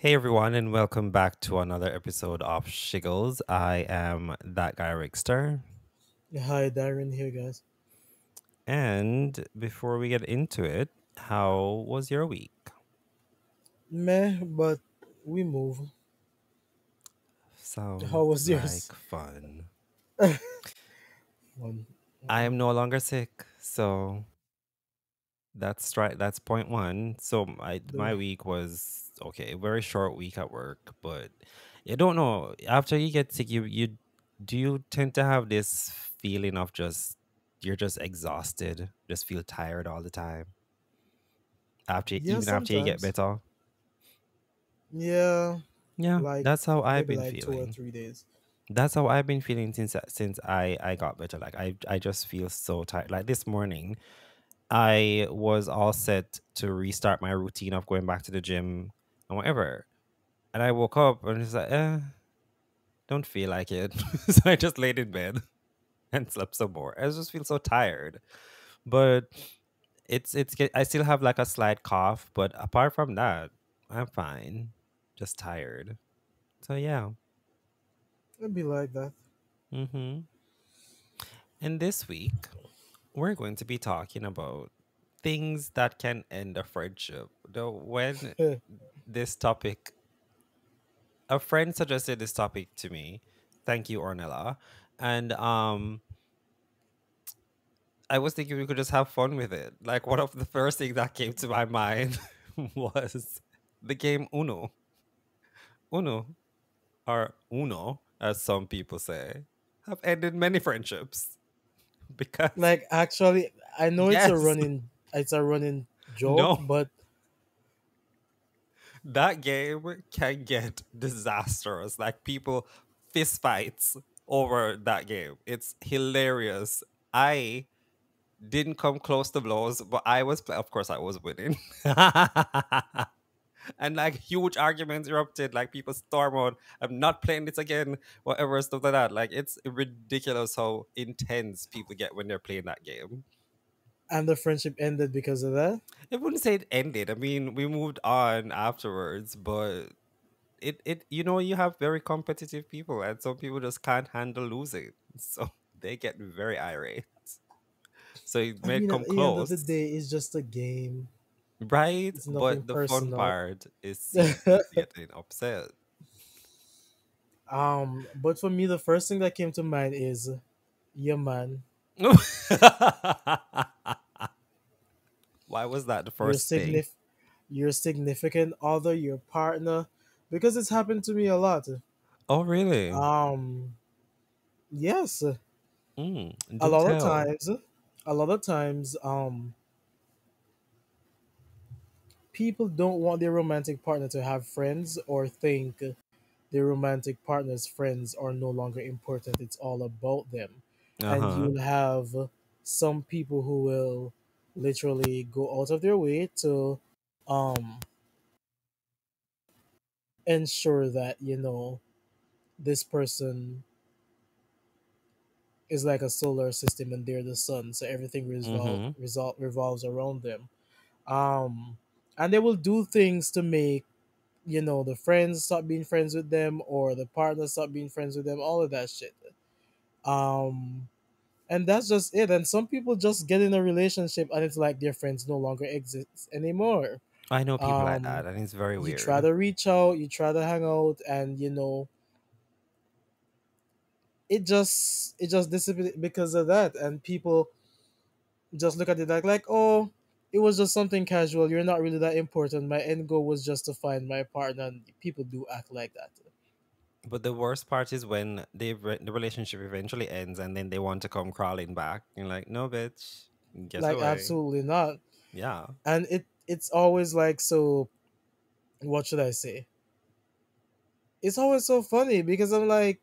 Hey everyone, and welcome back to another episode of Shiggles. I am that guy Rickster. Hi, Darren here, guys. And before we get into it, how was your week? Meh, but we move. How Sounds was yours? like fun. One. I am no longer sick, so that's right. That's point one. So my The, week was okay. Very short week at work, but you don't know. After you get sick, you do you tend to have this feeling of just you're just exhausted, just feel tired all the time yeah, even after you get sometimes. better. Yeah, Yeah, like that's how I've maybe been like two or feeling. 3 days. That's how I've been feeling since I got better. Like I just feel so tired. Like this morning, I was all set to restart my routine of going back to the gym and whatever. And I woke up and it's like, don't feel like it. So I just laid in bed and slept some more. I just feel so tired. But I still have like a slight cough, but apart from that, I'm fine. Just tired. So yeah. It'd be like that. Mm-hmm. And this week, we're going to be talking about things that can end a friendship. Though when this topic, a friend suggested this topic to me. Thank you, Ornella. And I was thinking we could just have fun with it. Like one of the first things that came to my mind was the game Uno. Uno, or Uno, as some people say, have ended many friendships because Like actually, I know yes, it's a running joke, no, but that game can get disastrous. Like people fist fights over that game. It's hilarious. I didn't come close to blows, but of course I was winning. And like huge arguments erupted, like people storm out, I'm not playing this again, whatever stuff like that. Like it's ridiculous how intense people get when they're playing that game. and the friendship ended because of that. I wouldn't say it ended. I mean, we moved on afterwards, but you have very competitive people and some people just can't handle losing. So they get very irate. So it I may mean, at come the end of the close, day, it's just a game. right? It's nothing But the fun personal. part is seeing people getting upset. But for me, the first thing that came to mind is, yeah, man, Why was that the your first thing? your significant other, your partner, because it's happened to me a lot. Oh, really? Um, yes, a Do lot of tell. times, a lot of times, people don't want their romantic partner to have friends or think their romantic partner's friends are no longer important. It's all about them, Uh and huh. you'll have some people who will literally go out of their way to um ensure that this person is like a solar system and they're the sun, so everything Mm-hmm. revolves around them. um and they will do things to make the friends stop being friends with them or the partner stop being friends with them, all of that shit. um and that's just it. And some people just get in a relationship and it's like their friends no longer exist anymore. I know people like um that, and it's very you try weird. to reach out, you try to hang out, and it just disappeared because of that. And people just look at it like, oh, it was just something casual, you're not really that important, my end goal was just to find my partner. And people do act like that. But the worst part is when the relationship eventually ends, and then they want to come crawling back. You're like, no, bitch, get Like, away. absolutely not. Yeah. And it's always like, so what should I say, it's always so funny because I'm like,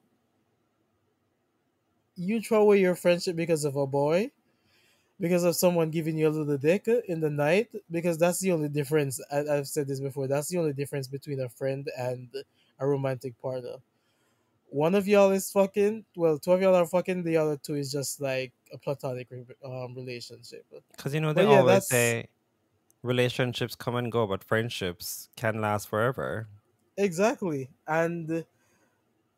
you throw away your friendship because of a boy, because of someone giving you a little dick in the night, because that's the only difference. I've said this before, that's the only difference between a friend and a romantic partner. One of y'all is fucking, well, two of y'all are fucking, the other two is just like a platonic relationship. Because, they But yeah, always that's say relationships come and go, but friendships can last forever. exactly. And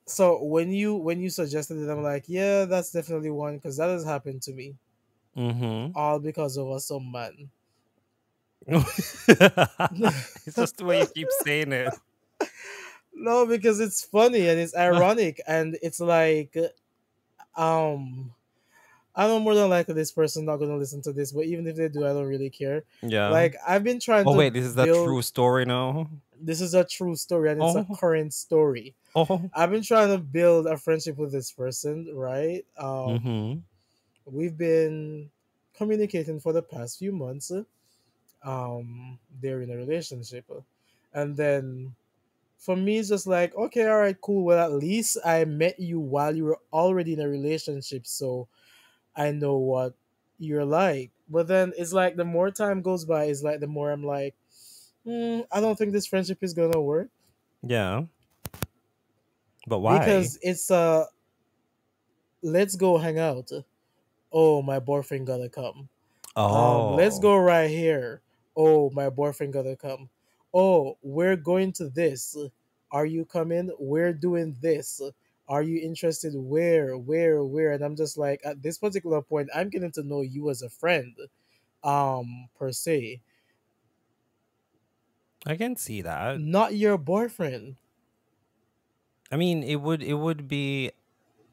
so when you suggested it, I'm like, yeah, that's definitely one because that has happened to me, Mm-hmm. all because of a some man. It's just the way you keep saying it. No, because it's funny and it's ironic and it's like, um, I know more than likely this person not gonna listen to this, but even if they do, I don't really care. Yeah. Like I've been trying Oh to wait, this is a build. true story now. This is a true story and it's a Oh, current story. oh. I've been trying to build a friendship with this person, right? Mm-hmm. We've been communicating for the past few months. They're in a relationship, and then for me, it's just like, okay, all right, cool. Well, at least I met you while you were already in a relationship, so I know what you're like. But then it's like the more time goes by, it's like the more I'm like, I don't think this friendship is gonna work Yeah. But why? because it's let's go hang out. Oh, my boyfriend gotta come. Let's Oh. go right here. Oh, my boyfriend gotta come. Oh, we're going to this. Are you coming? We're doing this. Are you interested? Where? And I'm just like, at this particular point, I'm getting to know you as a friend, per se, I can see that. not your boyfriend. I mean, it would be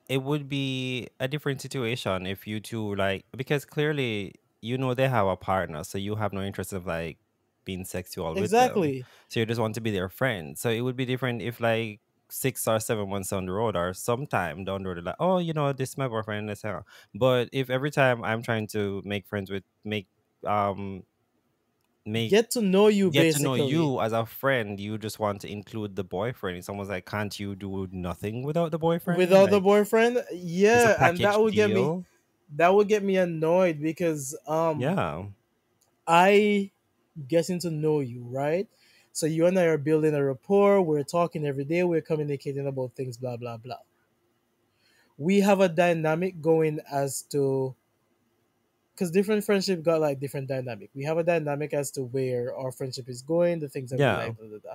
a different situation if you two like because clearly they have a partner, so you have no interest of like being sexual with them. Exactly. So you just want to be their friend. So it would be different if like 6 or 7 months down the road or sometime down the road, like, oh, this is my boyfriend, let's hang out. But if every time I'm trying to um make Get to know you, get to know basically. you as a friend, you just want to include the boyfriend. It's almost like, can't you do nothing without the boyfriend? Without the Like, boyfriend, it's a yeah, and package deal. that would get me annoyed because Yeah. I getting to know you, right? So you and I are building a rapport. We're talking every day. We're communicating about things, blah blah blah. We have a dynamic going as to because different friendship got like different dynamic. We have a dynamic as to where our friendship is going, the things that we Yeah. like, blah, blah, blah.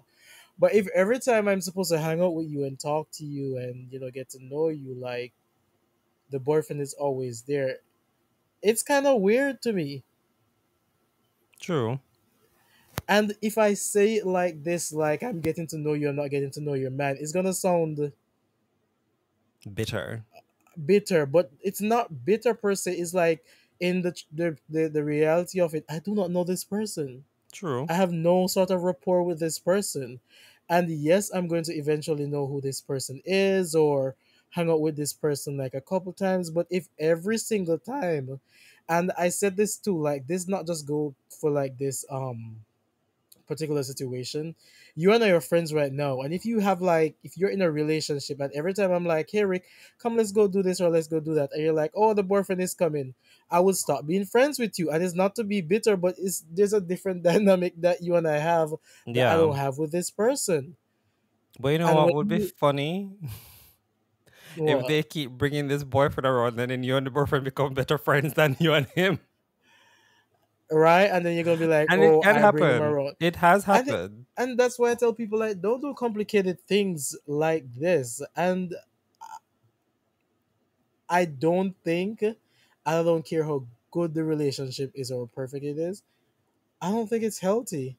But if every time I'm supposed to hang out with you and talk to you and get to know you, like the boyfriend is always there, it's kind of weird to me. True. And if I say it like this, like I'm getting to know you, I'm not getting to know your man, it's gonna sound Bitter. bitter, but it's not bitter per se. It's like in the reality of it, I do not know this person. True. I have no sort of rapport with this person. And yes, I'm going to eventually know who this person is or hang out with this person like a couple times. But if every single time, and I said this too, like this not just go for like this particular situation, you and I are friends right now, and if you're in a relationship and every time I'm like, hey Rick, come, let's go do this or let's go do that, and you're like, oh, the boyfriend is coming, I would stop being friends with you. And it's not to be bitter, but it's there's a different dynamic that you and I have that I Yeah. don't have with this person. But you know And what when would be you funny? If what they keep bringing this boyfriend around, and then you and the boyfriend become better friends than you and him. right, and then you're gonna be like, And it oh, can I bring him happen. around. It has I think, happened. and that's why I tell people, like, don't do complicated things like this. And I don't think, I don't care how good the relationship is or perfect it is, I don't think it's healthy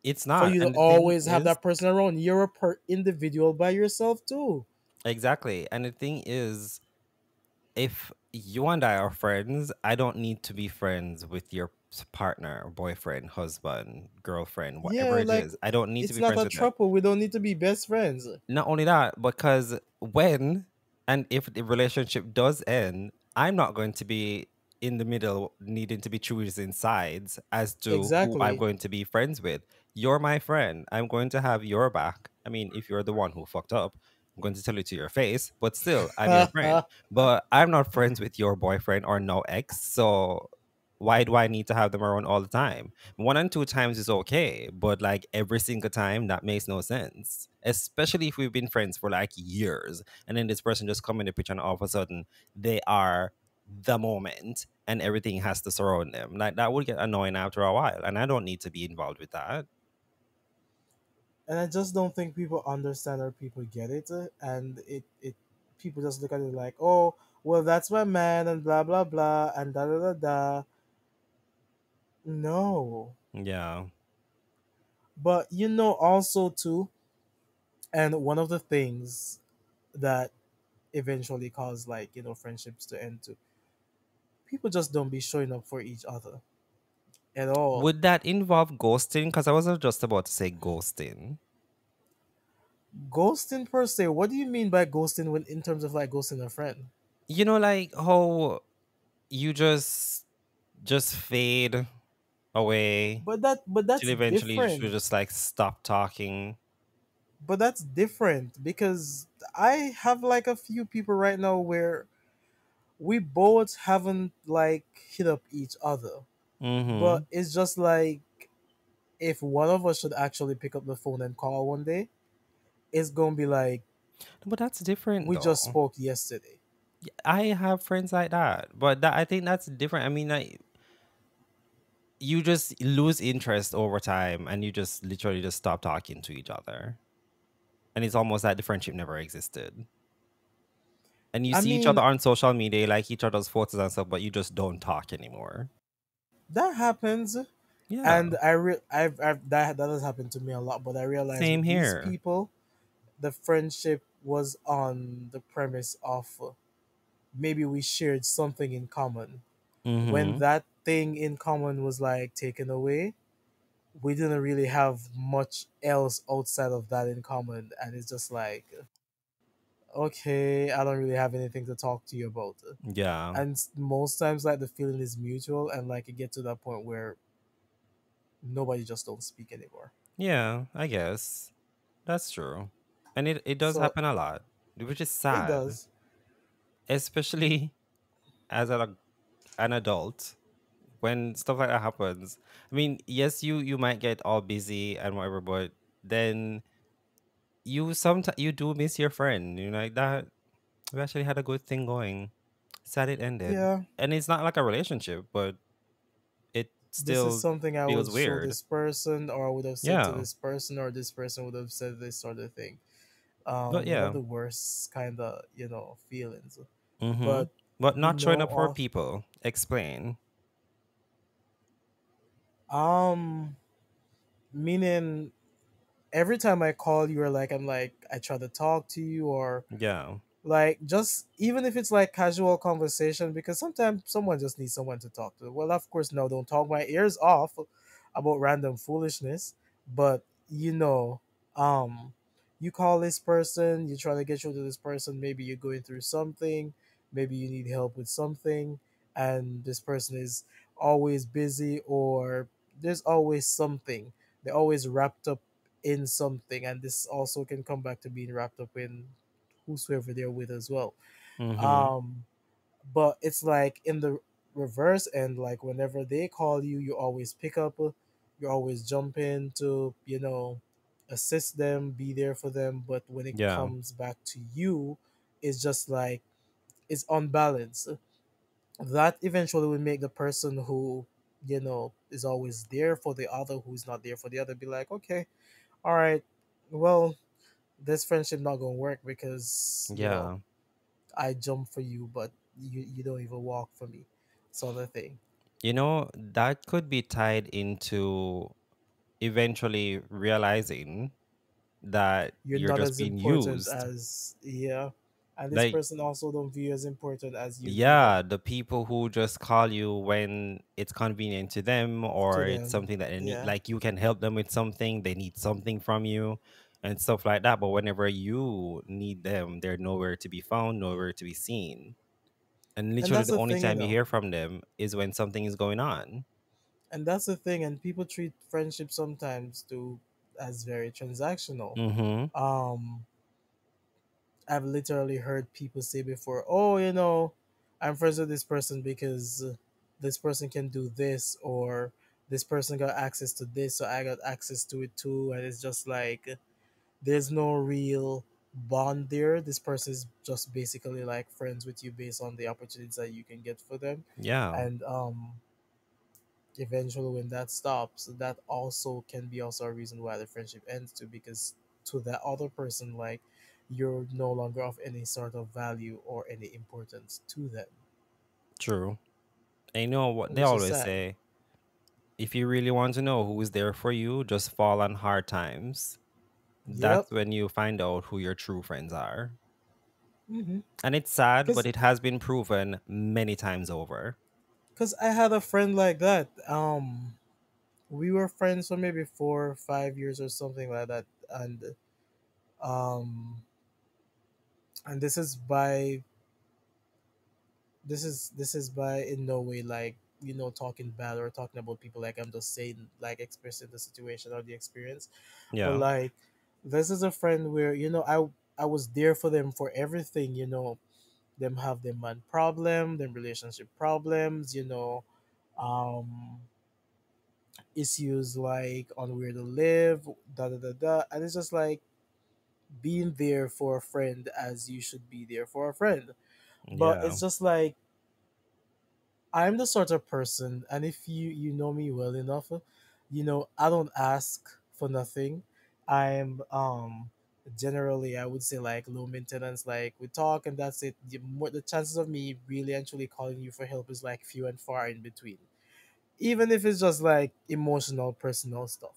It's for not. you to And the thing always have is, that person around. You're a individual by yourself too. exactly. And the thing is, if you and I are friends, I don't need to be friends with your partner, boyfriend, husband, girlfriend, whatever Yeah, it like is. I don't need to it's be not friends a with them. trouble. We don't need to be best friends. Not only that, because when and if the relationship does end, I'm not going to be in the middle needing to be choosing sides as to who I'm Exactly. going to be friends with. You're my friend. I'm going to have your back. I mean, if you're the one who fucked up, I'm going to tell you to your face, but still, I'm your friend. But I'm not friends with your boyfriend or no ex, so why do I need to have them around all the time? One and two times is okay, but like every single time, that makes no sense. Especially if we've been friends for like years, and then this person just come in the picture, and all of a sudden they are the moment, and everything has to surround them. Like that would get annoying after a while, and I don't need to be involved with that. And I just don't think people understand or people get it, and it people just look at it like, oh, well, that's my man, and blah blah blah, and da da da da. No, Yeah. but also too, and one of the things that eventually cause, like, friendships to end too, people just don't be showing up for each other at all. Would that involve ghosting? Because I was just about to say ghosting. Ghosting per se, what do you mean by ghosting when in terms of like ghosting a friend? You know, like how you just fade away But till that's eventually you should different. just like stop talking. But that's different because I have like a few people right now where we both haven't like hit up each other. Mm-hmm. But it's just like, if one of us should actually pick up the phone and call one day, it's gonna be like, But that's different we just though. spoke yesterday. I have friends like that, but that I think that's different. I mean, like you just lose interest over time, and you just literally just stop talking to each other, and it's almost like the friendship never existed. And you I see each other mean, on social media, you like each other's photos and stuff, but you just don't talk anymore. that happens, Yeah, and I've that has happened to me a lot. But I realize same with these here. people, the friendship was on the premise of, maybe we shared something in common. When Mm-hmm. that thing in common was like taken away, we didn't really have much else outside of that in common, and it's just like, okay, I don't really have anything to talk to you about. Yeah, And most times, like, the feeling is mutual, and like it get to that point where nobody just don't speak anymore. yeah, I guess that's true, and it does So happen a lot, which is it sad, does. especially as an adult when stuff like that happens. I mean, yes, you might get all busy and whatever, but then you sometimes you do miss your friend. You know, like that. We actually had a good thing going. Sad it ended, Yeah, and it's not like a relationship, but it this is still something I would feels show weird. this person, or I would have said to Yeah, this person, or this person would have said this sort of thing. but One of yeah. the worst kind of feelings. Mm-hmm. But But you not showing know up for off people. Explain. um meaning, every time I call you, or like I'm like, I try to talk to you, or Yeah. like, just even if it's like casual conversation, because sometimes someone just needs someone to talk to. Well, of course, no, don't talk my ears off about random foolishness. But um you call this person, you try to get through to this person, maybe you're going through something, maybe you need help with something, and this person is always busy, or there's always something, they're always wrapped up in something, and this also can come back to being wrapped up in whosoever they're with as well. Mm-hmm. Um, but it's like in the reverse, and like whenever they call you, you always pick up, you always jump in to, assist them, be there for them. But when it Yeah. comes back to you, it's just like, it's unbalanced. That eventually will make the person who, is always there for the other, who's not there for the other, be like, okay, all right, well, this friendship not gonna work because Yeah. I jump for you, but you don't even walk for me, sort of thing. You know, that could be tied into eventually realizing that You're you're not just as being important used. as, yeah, and this Like, person also don't view you as important as you view them yeah, the people who just call you when it's convenient to them to or it's them. something that they need, Yeah, like you can help them with something, they need something from you and stuff like that. But whenever you need them, they're nowhere to be found, nowhere to be seen. And and literally that's the the only thing, time you hear from them is when something is going on. and that's the thing, and people treat friendship sometimes too as very transactional. Mm-hmm. Um, I've literally heard people say before, oh, I'm friends with this person because this person can do this, or this person got access to this, so I got access to it too. And it's just like, there's no real bond there. This person is just basically like friends with you based on the opportunities that you can get for them. Yeah. And eventually when that stops, that also can be also a reason why the friendship ends too, because to that other person, like, you're no longer of any sort of value or any importance to them, True. And you know what they which is always sad. say? If you really want to know who is there for you, just fall on hard times. Yep. That's when you find out who your true friends are. Mm-hmm. And it's sad, but Because it has been proven many times over. I had a friend like that. We were friends for maybe 4 or 5 years or something like that, um, and this is by in no way like, talking bad or talking about people. Like, I'm just saying, like, expressing the situation or the experience. But Yeah. like, this is a friend where, I was there for them for everything. Them have them man problem, them relationship problems. Um Issues like on where to live, da da da da, and it's just like being there for a friend as you should be there for a friend. But Yeah. it's just like, I'm the sort of person, and if you know me well enough, I don't ask for nothing. I'm generally, I would say, like, low maintenance. Like, we talk and that's it. The chances of me really actually calling you for help is like few and far in between. Even if it's just like emotional, personal stuff,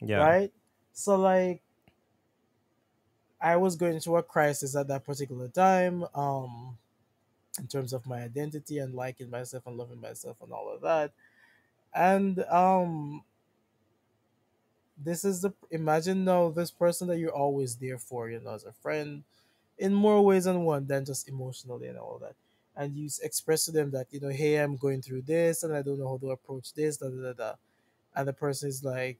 Yeah. right? So like, I was going through a crisis at that particular time, in terms of my identity and liking myself and loving myself and all of that. And this is the imagine now this person that you're always there for, as a friend, in more ways than one than just emotionally and all that. And you express to them that, hey, I'm going through this and I don't know how to approach this, da da da da. And the person is like,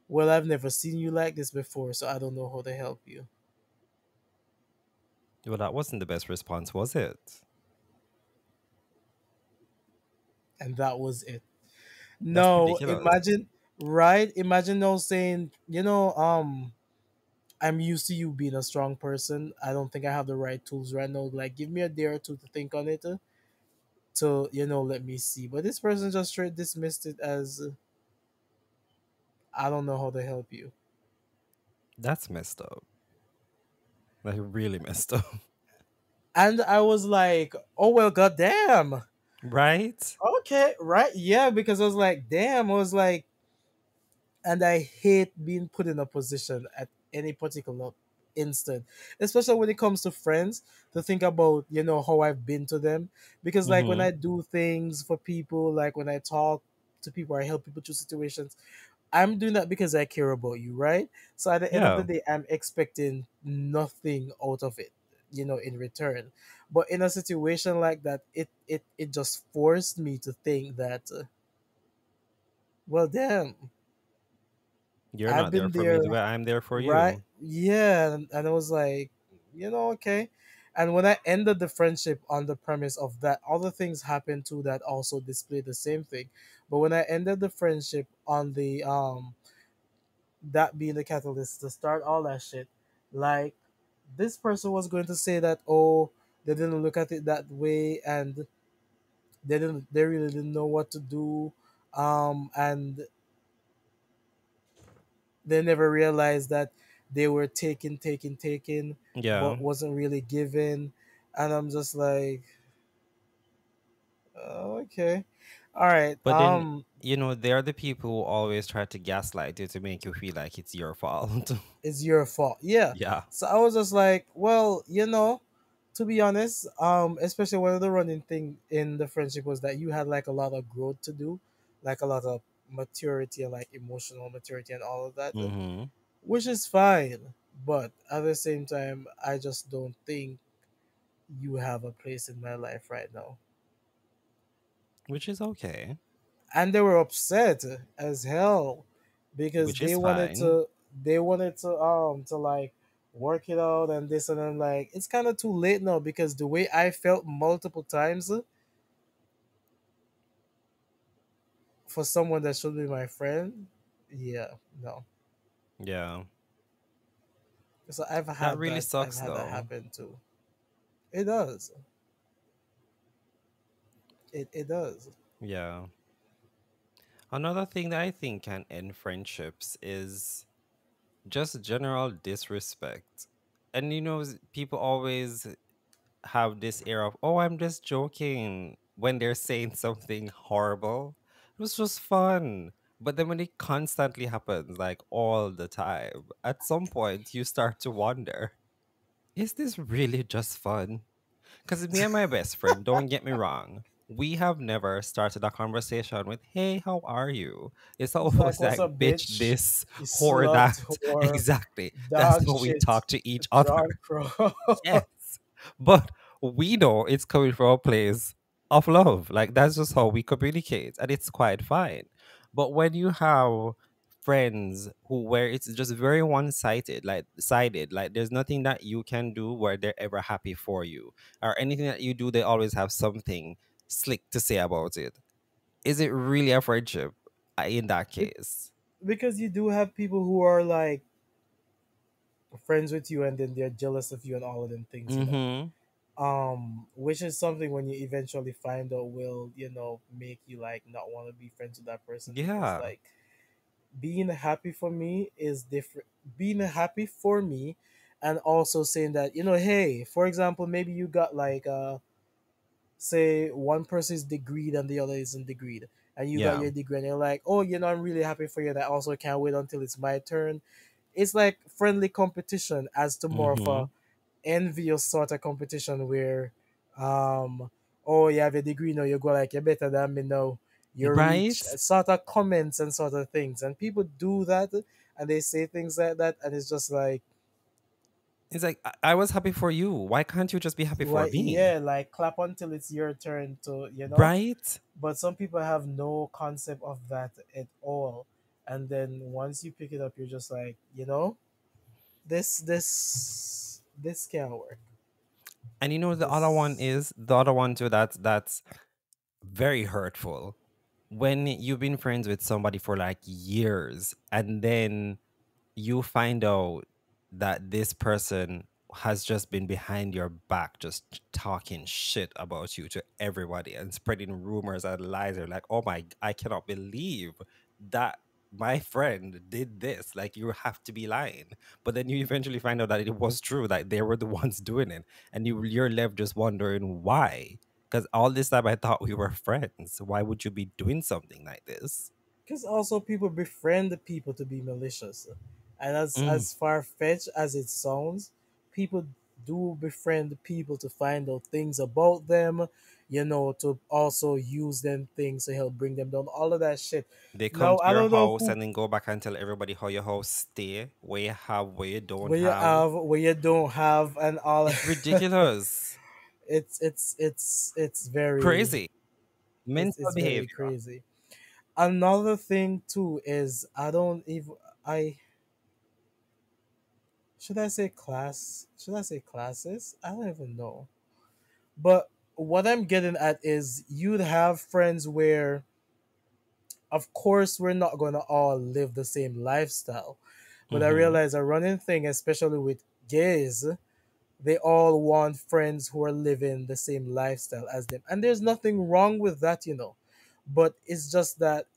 well, I've never seen you like this before, so I don't know how to help you. Well, that wasn't the best response, was it? And that was it. That's No, ridiculous. imagine, right? Imagine no saying, I'm used to you being a strong person. I don't think I have the right tools right now. Like, give me a day or two to think on it, to, let me see. But this person just straight dismissed it as, I don't know how to help you. That's messed up. Like really messed up. And I was like, oh, well, goddamn. Right? Okay, right. Yeah, because I was like, damn. I was like, and I hate being put in a position at any particular instant, especially when it comes to friends, to think about, how I've been to them. Because like, when Mm-hmm. I do things for people, like when I talk to people, I help people through situations, I'm doing that because I care about you, right? So at the end of the Yeah. day, I'm expecting nothing out of it, in return. But in a situation like that, it just forced me to think that, well, damn, You're I've not there been for me there. the way I'm there for Right? you. Yeah, and I was like, okay. And when I ended the friendship on the premise of that, other things happened too that also display the same thing. But when I ended the friendship on the that being the catalyst to start all that shit, like, this person was going to say that, oh, they didn't look at it that way, and they really didn't know what to do, and they never realized that they were taken, Yeah. but wasn't really given. And I'm just like, oh, okay, all right. But then, they're the people who always try to gaslight you to make you feel like it's your fault. It's your fault. Yeah. Yeah. So I was just like, well, to be honest, especially one of the running thing in the friendship was that you had like a lot of growth to do, like a lot of maturity and like emotional maturity and all of that, Mm-hmm. which is fine. But at the same time, I just don't think you have a place in my life right now. Which is okay. And they were upset as hell because Which is fine. they wanted to like work it out and this, and I'm like, it's kind of too late now, because the way I felt multiple times for someone that should be my friend, yeah, no. Yeah. So That really I've sucks had that though. happen too. It does. It does. Yeah. Another thing that I think can end friendships is just general disrespect. And people always have this air of, oh, I'm just joking when they're saying something horrible. It was just fun. But then when it constantly happens, like all the time, at some point you start to wonder, is this really just fun? Because me and my best friend, don't get me wrong, we have never started a conversation with, hey, how are you? It's It's like, always what's like, up, bitch, bitch? this, You whore, that. slut or Exactly. That's dog how we shit, talk to each other. John Crow. Yes. But we know it's coming from a place of love. Like that's just how we communicate. And it's quite fine. But when you have friends who where it's just very one sided, like there's nothing that you can do where they're ever happy for you. Or anything that you do, they always have something slick to say about it. Is it really a friendship in that Be- case? because you do have people who are like friends with you and then they're jealous of you and all of them things, Mm-hmm. which is something when you eventually find out will, make you like not want to be friends with that person because Yeah. like being happy for me is different. Being happy for me and also saying that, hey, for example, maybe you got like say one person is degreed and the other isn't degreed, and you got Yeah. your degree and you're like, oh, I'm really happy for you and I also can't wait until it's my turn. It's like friendly competition as to more of Mm-hmm. a envious sort of competition where oh, you have a degree now, you go like you're better than me now, you reach Right? sort of comments and sort of things, and people do that and they say things like that, and it's just like, It's like I was happy for you. Why can't you just be happy for why, me? yeah, like clap until it's your turn to, Right? but some people have no concept of that at all, and then once you pick it up you're just like, this can't work. And This the other one too that's very hurtful. When you've been friends with somebody for like years and then you find out that this person has just been behind your back just talking shit about you to everybody and spreading rumors and lies. You're like, oh my, I cannot believe that my friend did this. Like, you have to be lying. But then you eventually find out that it was true, that they were the ones doing it, and you're left just wondering why. Because all this time I thought we were friends. Why would you be doing something like this? because also people befriend the people to be malicious, and as Mm, far fetched as it sounds, people do befriend people to find out things about them, to also use them things to help bring them down, all of that shit. they come Now to I your don't know house who, and then go back and tell everybody how your house stay, where you have, where you don't where you have. have, where you don't have, and all. It's ridiculous. It's very, Crazy. Mental it's very behavior. crazy. Another thing too is I don't even, I should I say class? Should I say classes? I don't even know. But what I'm getting at is you'd have friends where, of course, we're not going to all live the same lifestyle. But I Mm-hmm. realize a running thing, especially with gays, they all want friends who are living the same lifestyle as them. And there's nothing wrong with that. But it's just that,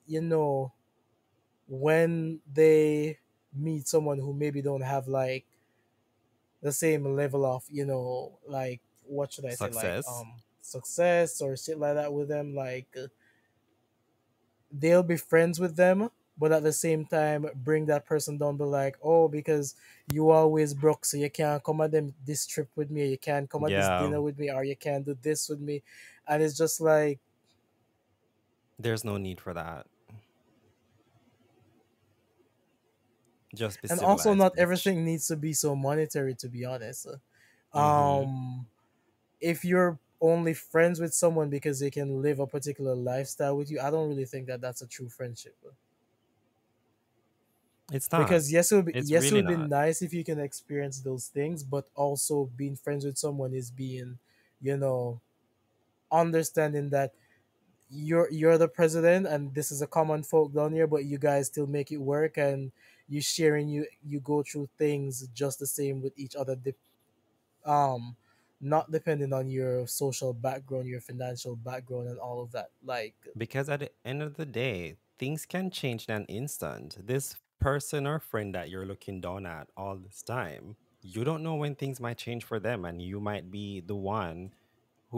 when they meet someone who maybe don't have like the same level of, like, what should I say, like Success. success or shit like that with them, like they'll be friends with them, but at the same time bring that person down, be like, oh, because you always broke, so you can't come at them this trip with me, or you can't come at this Yeah. dinner with me, or you can't do this with me. And it's just like, There's no need for that. Just be and also civilized, not bitch. everything needs to be so monetary, to be honest. Mm-hmm. um if you're only friends with someone because they can live a particular lifestyle with you, I don't really think that that's a true friendship. It's not. Because It's yes, it really would be not. nice if you can experience those things, but also being friends with someone is being, you know, understanding that you're the president and this is a common folk down here, but you guys still make it work, and you go through things just the same with each other. Um, not depending on your social background, your financial background, and all of that. Like, Because at the end of the day, things can change in an instant. This person or friend that you're looking down at all this time, you don't know when things might change for them, and you might be the one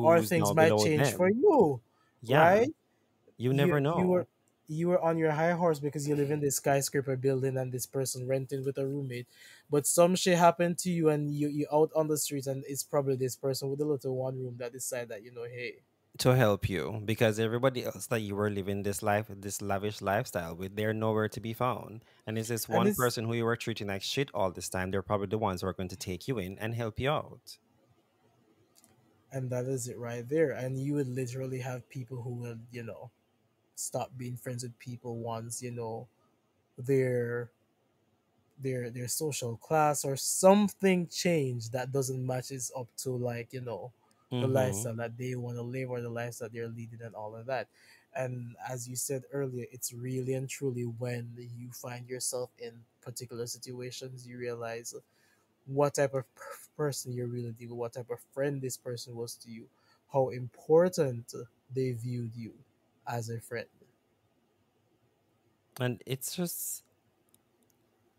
or who's things now might below change for them. you, Yeah, right? you you never you were know. you were on your high horse because you live in this skyscraper building and this person renting with a roommate, but some shit happened to you and you out on the streets, and it's probably this person with a little one room that decide that, hey. To help you, because everybody else that you were living this life, this lavish lifestyle with, they're nowhere to be found. And it's this And one it's person who you were treating like shit all this time. They're probably the ones who are going to take you in and help you out. and that is it right there. And you would literally have people who will, stop being friends with people once, their their social class or something changed that doesn't matches up to, like, the Mm-hmm. lifestyle that they want to live or the lifestyle they're leading and all of that. And as you said earlier, it's really and truly when you find yourself in particular situations, you realize what type of person you're really dealing with, what type of friend this person was to you, how important they viewed you as a friend. And it's just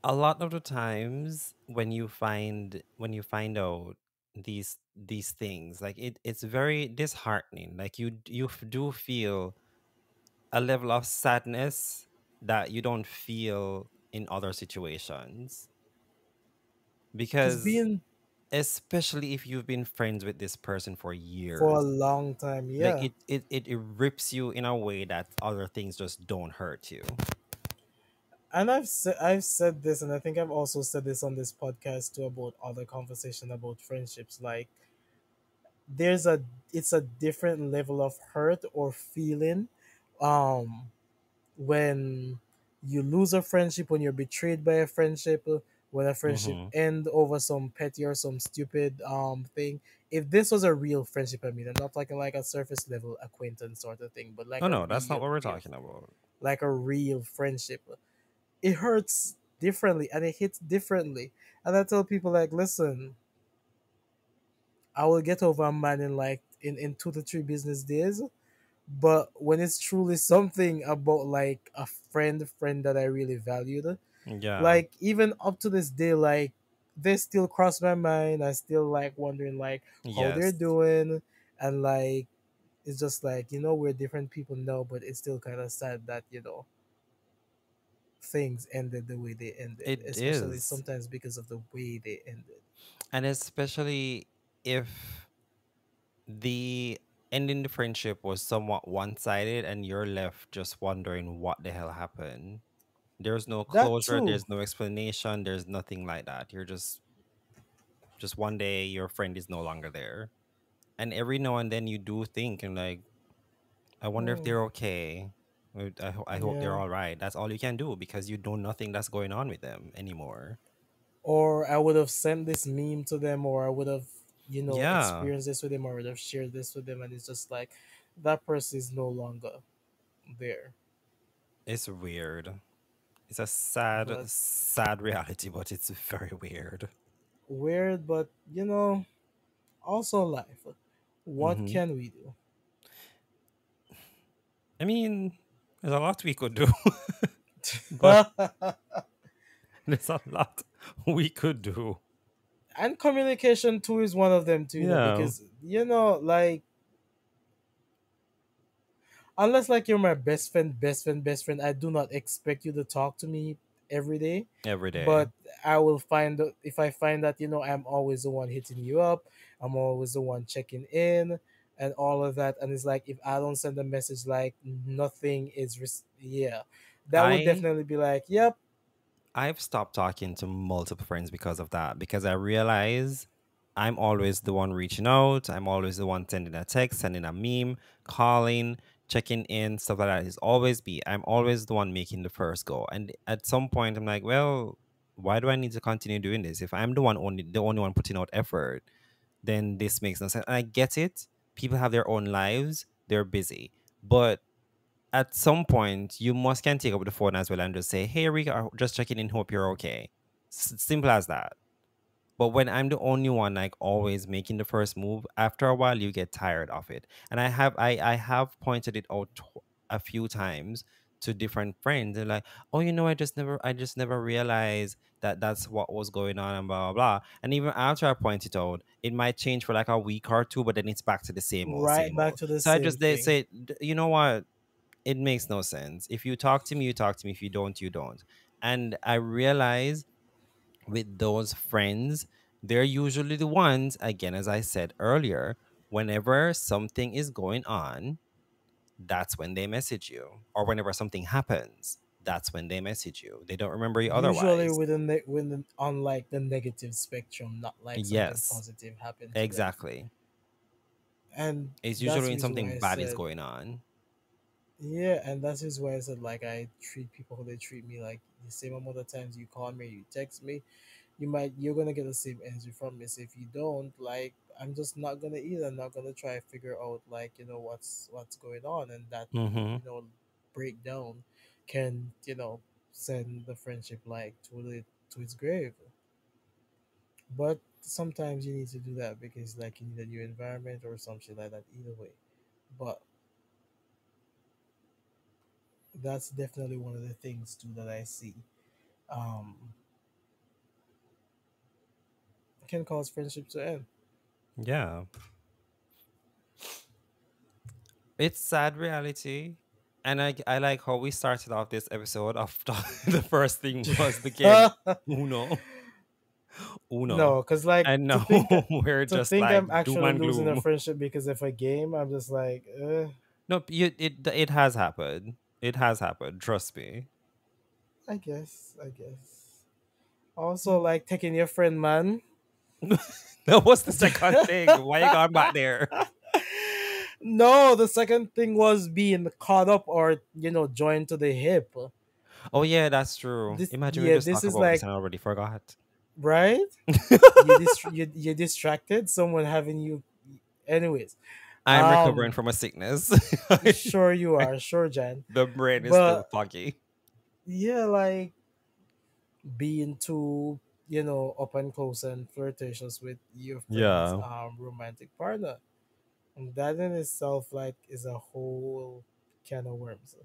a lot of the times when you find out these things, like it's very disheartening. Like do feel a level of sadness that you don't feel in other situations, Because because being especially if you've been friends with this person for for a years, long time, like yeah. it rips you in a way that other things just don't hurt you. And I've said this, and I think I've also said this on this podcast too, about other conversation about friendships. Like, there's a it's a different level of hurt or feeling, um, when you lose a friendship, when you're betrayed by a friendship, when a friendship Mm-hmm. end over some petty or some stupid thing. If this was a real friendship, I mean, I'm not talking like a surface level acquaintance sort of thing, but like Oh a no, that's not real, what we're real, talking about. like a real friendship, it hurts differently and it hits differently. And I tell people, like, listen, I will get over a man in, like, in 2 to 3 business days. But when it's truly something about, like, a friend that I really valued, Yeah. like, even up to this day, like, they still cross my mind. I still, like, wondering, like, how they're Yes. doing. And, like, it's just like, we're different people now, but it's still kind of sad that, things ended the way they ended, It especially is. sometimes because of the way they ended. And especially if the ending the friendship was somewhat one-sided and you're left just wondering what the hell happened. There's no That closure, too. there's no explanation, there's nothing like that. You're just one day your friend is no longer there. And every now and then you do think and like, I wonder if Hmm. they're okay. I hope they're Yeah. all right. That's all you can do because you know nothing that's going on with them anymore. Or I would have sent this meme to them, or I would have, Yeah, experienced this with them, or would have shared this with them, and it's just like that person is no longer there. it's weird. It's a sad, But sad reality, but it's very weird. weird, but also life. What Hmm. can we do? I mean, there's a lot we could do, but there's a lot we could do. And communication too is one of them too, Yeah, because like, unless, like, you're my best friend, best friend, best friend, I do not expect you to talk to me every day. every day. But I will if I find that, I'm always the one hitting you up, I'm always the one checking in and all of that. And it's like, if I don't send a message, like, nothing is yeah, that would I definitely be like, yep. I've stopped talking to multiple friends because of that. Because I realize I'm always the one reaching out. I'm always the one sending a text, sending a meme, calling, checking in, stuff like that. Is always be. I'm always the one making the first go. And at some point, I'm like, well, why do I need to continue doing this? If I'm the only one putting out effort, then this makes no sense. And I get it. People have their own lives. They're busy, but at some point you must can take up the phone as well and just say, "Hey, Rika, just checking in. Hope you're okay." Simple as that. But when I'm the only one like always making the first move, after a while you get tired of it. And I have pointed it out a few times to different friends. And like, oh, I just never realized that that's what was going on and blah blah blah. And even after I point it out, it might change for like a week or two, but then it's back to the same old, Right same back old. to the So I same just they thing. say, you know what? It makes no sense. If you talk to me, you talk to me. If you don't, you don't. And I realize with those friends, they're usually the ones, again, as I said earlier, whenever something is going on, that's when they message you. Or whenever something happens, that's when they message you. They don't remember you Usually otherwise. with on like the negative spectrum, not like something Yes, positive happened to them. exactly. And It's that's usually the when reason why something I bad is said, going on. yeah, and that's just why I said like I treat people how they treat me. Like the same amount of times you call me, you text me, you're gonna get the same answer from me. So if you don't, like I'm just not gonna either. I'm not gonna try to figure out like what's going on, and that Mm-hmm. breakdown can send the friendship like to its grave. But sometimes you need to do that because like you need a new environment or something like that. Either way, but that's definitely one of the things too that I see um can cause friendship to end. Yeah. It's sad reality. And I like how we started off this episode of the first thing was the game Uno. Uno. No, because like And now we're to just think like I'm doom actually and losing a gloom. friendship because of a game, I'm just like, Nope, it has happened. It has happened. Trust me. I guess. Also, like taking your friend, man. That was the second thing. Why you going back there? No, the second thing was being caught up or joined to the hip. Oh yeah, that's true. Imagine we Yeah, just this talk is about this like and I already forgot. right. You distracted. Someone having you. Anyways, I'm recovering um, from a sickness. sure you are, sure, Jan. The brain is still But foggy. yeah, like being too up and close and flirtatious with your friend's Yeah. romantic partner, and that in itself like is a whole can of worms.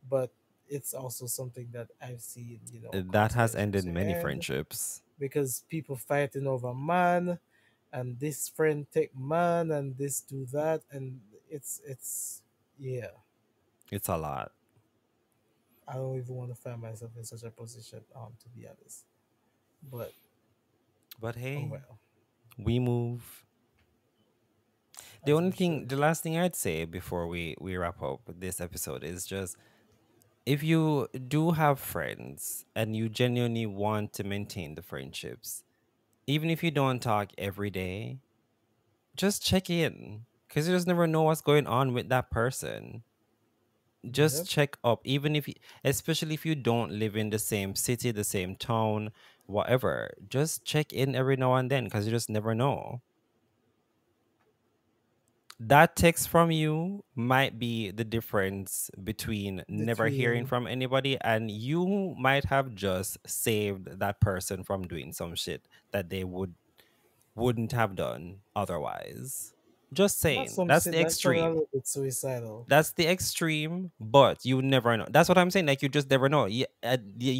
But it's also something that I've seen That cause has friendships ended to many end friendships. because people fighting over man, and this friend take man and this do that, and it's yeah. It's a lot. I don't even want to find myself in such a position, to be honest. But But oh hey, well, we move. The as only we thing, should. the last thing I'd say before we wrap up this episode is just if you do have friends and you genuinely want to maintain the friendships, even if you don't talk every day, just check in because you just never know what's going on with that person. Just Yep. check up, even if, especially if you don't live in the same city, the same town, whatever. Just check in every now and then because you just never know. That text from you might be the difference between never hearing Between from anybody and you might have just saved that person from doing some shit that they wouldn't have done otherwise. Just not saying. some That's shit the that sounded a extreme. little bit suicidal. That's the extreme, but you never know. That's what I'm saying. Like you just never know. You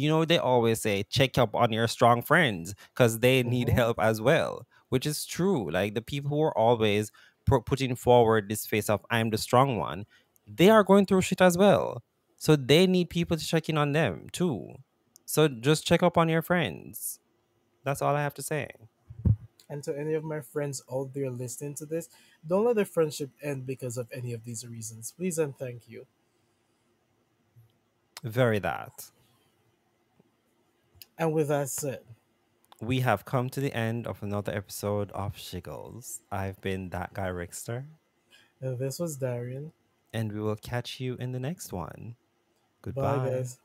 know they always say check up on your strong friends because they need Mm-hmm. help as well, which is true. Like the people who are always putting forward this face of I'm the strong one, they are going through shit as well. So they need people to check in on them too. So just check up on your friends. That's all I have to say. And to any of my friends out there listening to this, don't let the friendship end because of any of these reasons. Please and thank you. Very that. And with that said, We have come to the end of another episode of Shiggles. I've been that guy Rickster, this was Darian. and we will catch you in the next one. Bye, Goodbye. guys.